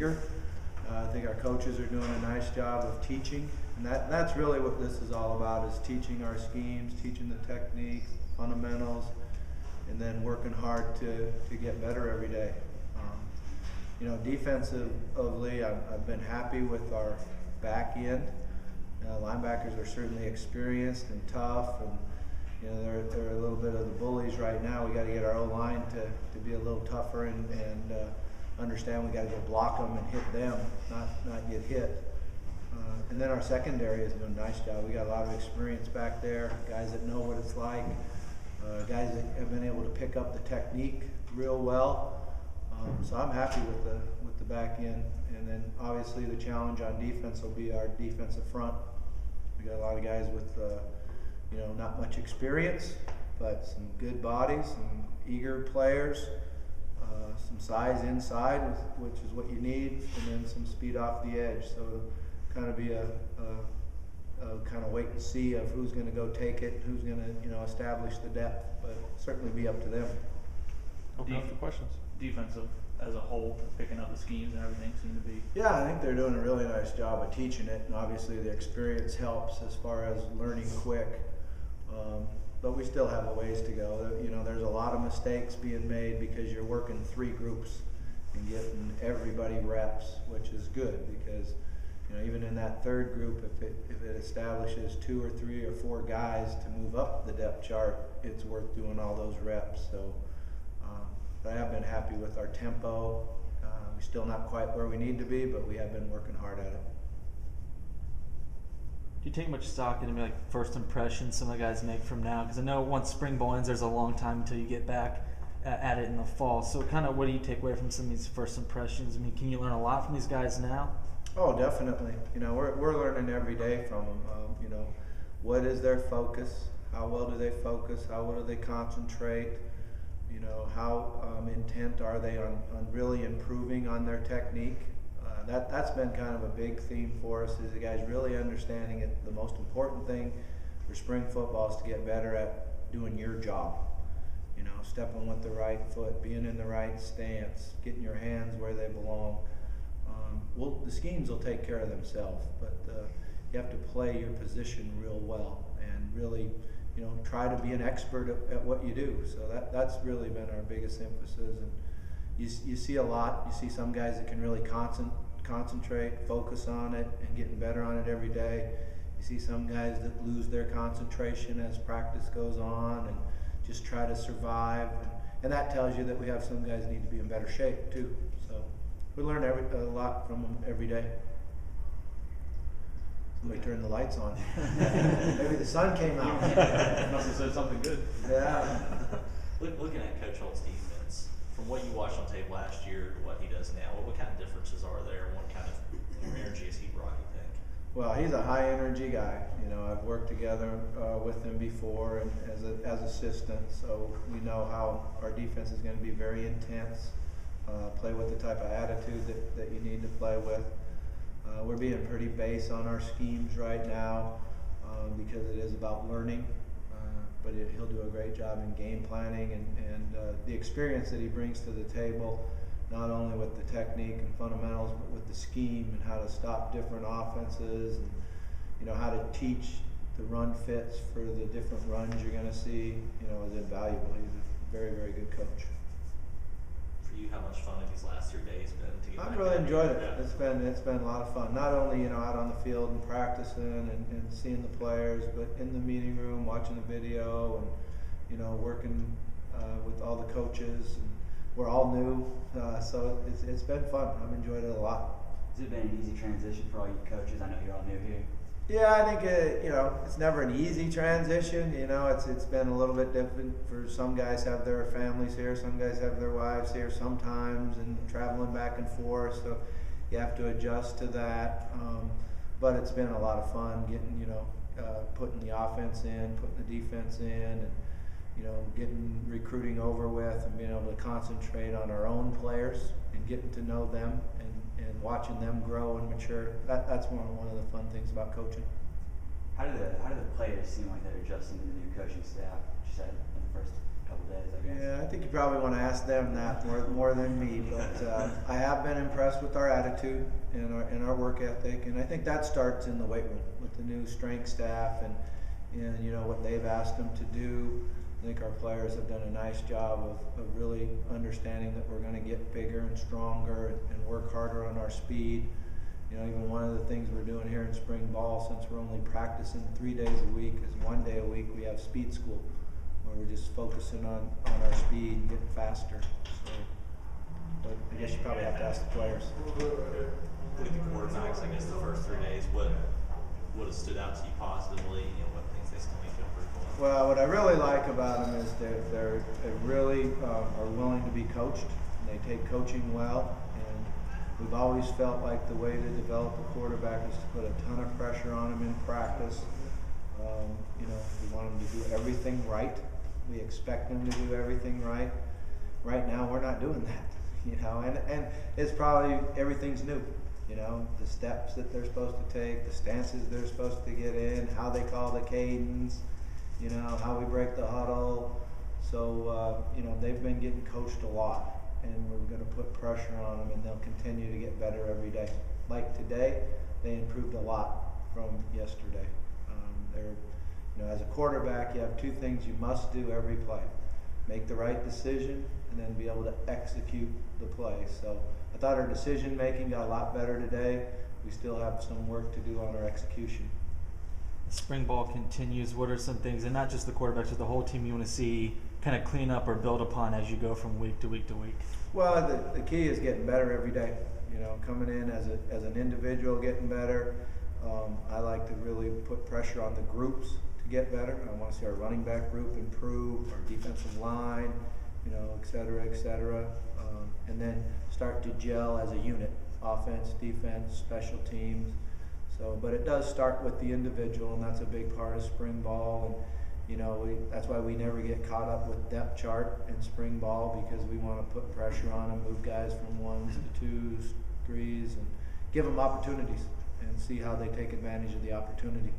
eager. I think our coaches are doing a nice job of teaching, and that's really what this is all about, is teaching our schemes, teaching the techniques, fundamentals, working hard to get better every day. Defensively, I've been happy with our back end. Linebackers are certainly experienced and tough, and they're a little bit of the bullies right now. We got to get our O-line to be a little tougher and understand we got to go block them and hit them, not get hit. And then our secondary is doing a nice job. We got a lot of experience back there, guys that know what it's like, guys that have been able to pick up the technique real well. So I'm happy with the back end. And then obviously the challenge on defense will be our defensive front. We got a lot of guys with not much experience, but some good bodies, some eager players, some size inside, which is what you need, and then some speed off the edge. So it'll kind of be a kind of wait and see of who's going to go take it, who's going to establish the depth, but certainly be up to them. Open up for questions. Defensive as a whole, picking up the schemes and everything seem to be. Yeah, I think they're doing a really nice job of teaching it, and obviously the experience helps as far as learning quick. But we still have a ways to go. There's a lot of mistakes being made because you're working 3 groups and getting everybody reps, which is good because even in that 3rd group, if it establishes 2 or 3 or 4 guys to move up the depth chart, it's worth doing all those reps. So I have been happy with our tempo. We're still not quite where we need to be, but we have been working hard at it. Do you take much stock in like first impressions some of the guys make from now? Because I know once spring ball ends, there's a long time until you get back at it in the fall. So kind of what do you take away from some of these first impressions? I mean, can you learn a lot from these guys now? Oh, definitely. We're learning every day from them. What is their focus? How well do they focus? How well do they concentrate? How intent are they on really improving on their technique? That's been kind of a big theme for us, is the guys really understanding it. The most important thing for spring football is to get better at doing your job. Stepping with the right foot, being in the right stance, getting your hands where they belong. The schemes will take care of themselves, but you have to play your position real well and really try to be an expert at what you do. So that's really been our biggest emphasis. And you see a lot. You see some guys that can really concentrate, focus on it, and getting better on it every day. You see some guys that lose their concentration as practice goes on and just try to survive. And that tells you that we have some guys that need to be in better shape too. So we learn a lot from them every day. Somebody turned the lights on. Maybe the sun came out. Must have said something good. Yeah. Looking at Coach Holt's defense, from what you watched on tape last year to what he does now, what kind of differences are there? What kind of energy has he brought, you think? Well, he's a high energy guy. I've worked together with him before and as assistants, so we know how our defense is going to be very intense. Play with the type of attitude that you need to play with. We're being pretty base on our schemes right now because it is about learning, but he'll do a great job in game planning and the experience that he brings to the table, not only with the technique and fundamentals, but with the scheme and how to stop different offenses and how to teach the run fits for the different runs you're going to see, is invaluable. He's a very, very good coach. For you, how much fun have these last 3 days been to get I've really enjoyed it. Yeah. It's been a lot of fun. Not only out on the field and practicing and seeing the players, but in the meeting room, watching the video, and working with all the coaches. And we're all new, so it's been fun. I've enjoyed it a lot. Has it been an easy transition for all you coaches? I know you're all new here. Yeah, I think it's never an easy transition. It's been a little bit different. For some guys have their families here, some guys have their wives here sometimes, and traveling back and forth. So you have to adjust to that. But it's been a lot of fun getting putting the offense in, putting the defense in, and getting recruiting over with, and being able to concentrate on our own players and getting to know them and watching them grow and mature. That's one of the fun things about coaching. How do the players seem like they're adjusting to the new coaching staff? You said in the first couple of days, I guess. Yeah, I think you probably want to ask them that more than me. But I have been impressed with our attitude and our work ethic, and I think that starts in the weight room with the new strength staff and you know what they've asked them to do. I think our players have done a nice job of really understanding that we're going to get bigger and stronger and work harder on our speed. You know, even one of the things we're doing here in spring ball, since we're only practicing 3 days a week, is 1 day a week we have speed school, where we're just focusing on our speed and getting faster. So, but I guess you probably have to ask the players. With the quarterbacks, I guess the first 3 days, what has stood out to you positively? You know, what things they still need to improve on? Well, what I really like about them is they really are willing to be coached. And they take coaching well, and we've always felt like the way to develop a quarterback is to put a ton of pressure on them in practice. You know, we want them to do everything right. We expect them to do everything right. Right now, we're not doing that. You know, and it's probably everything's new. You know, the steps that they're supposed to take, the stances they're supposed to get in, how they call the cadence, you know, how we break the huddle. So, you know, they've been getting coached a lot, and we're going to put pressure on them, and they'll continue to get better every day. Like today, they improved a lot from yesterday. You know, as a quarterback, you have two things you must do every play: make the right decision, and then be able to execute the play. So I thought our decision making got a lot better today. We still have some work to do on our execution. Spring ball continues. What are some things, and not just the quarterbacks, but the whole team, you want to see kind of clean up or build upon as you go from week to week to week? Well, the key is getting better every day. You know, coming in as an individual, getting better. I like to really put pressure on the groups to get better. I want to see our running back group improve, our defensive line, you know, et cetera, and then start to gel as a unit: offense, defense, special teams. So, but it does start with the individual, and that's a big part of spring ball. And you know, that's why we never get caught up with depth chart in spring ball, because we want to put pressure on them, move guys from 1s to 2s, 3s, and give them opportunities and see how they take advantage of the opportunity.